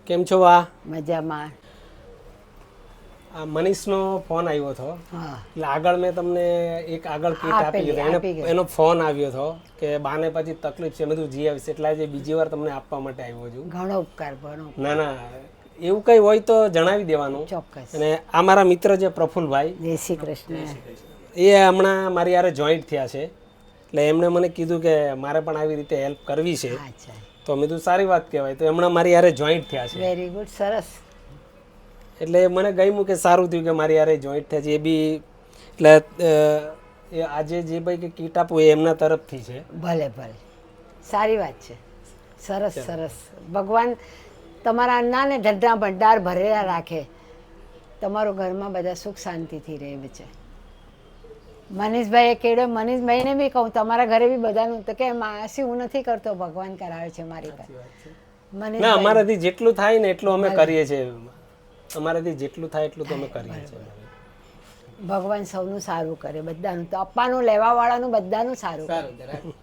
કેમ છો વા? મજામાં. આ મનીષનો ફોન આવ્યો હતો. હા. એટલે આગળ મેં તમને એક આગળ કીટ આપી આપેલી, હતી. આપી ગઈ. એનો ફોન આવ્યો હતો કે બાને પછી તકલીફ છે બધું જી આવીશ, એટલે આજે બીજી વાર તમને આપવા માટે આવ્યો છું. ઘણો ઉપકાર, ઘણો ઉપકાર. ના ના, એવું કંઈ હોય તો જણાવી દેવાનું. ચોક્કસ. અને આ મારા મિત્ર છે પ્રફુલભાઈ, જય શ્રી કૃષ્ણ. એ હમણાં મારી યારે જોઈન્ટ થયા છે. એટલે એમણે મને કીધું કે મારે પણ આવી રીતે હેલ્પ કરવી છે. અચ્છા, તો મેં કીધું સારી વાત કહેવાય. તો હમણાં મારી યારે જોઈન્ટ થયા છે. વેરી ગુડ, સરસ. એટલે મને ગમ્યું કે સારું થયું કે મારી યારે જોઈન્ટ થયા છે. એ બી એટલે એ આજે જે ભાઈ કે કીટ આપવું એ એમના તરફથી છે. ભલે ભલે, સારી વાત છે. સરસ સરસ. ભગવાન તમારા અન્નાને ઢગલા ભંડાર ભરેલા રાખે, તમારું ઘરમાં બધા સુખ શાંતિથી રહે છે. મનીષભાઈએ કેળો, મનીષભાઈને બી કહું તમારા ઘરે બી બધાનું તો કે માસી હું નથી કરતો, ભગવાન કરાવે છે મારી પાસે. ના, અમારાથી જેટલું થાય ને એટલું અમે કરીએ છીએ. અમારાથી જેટલું થાય એટલું તો અમે કરીએ છીએ. ભગવાન સૌનું સારું કરે, બધાનું તો આપવાનું લેવા વાળાનું બધાનું સારું કરે.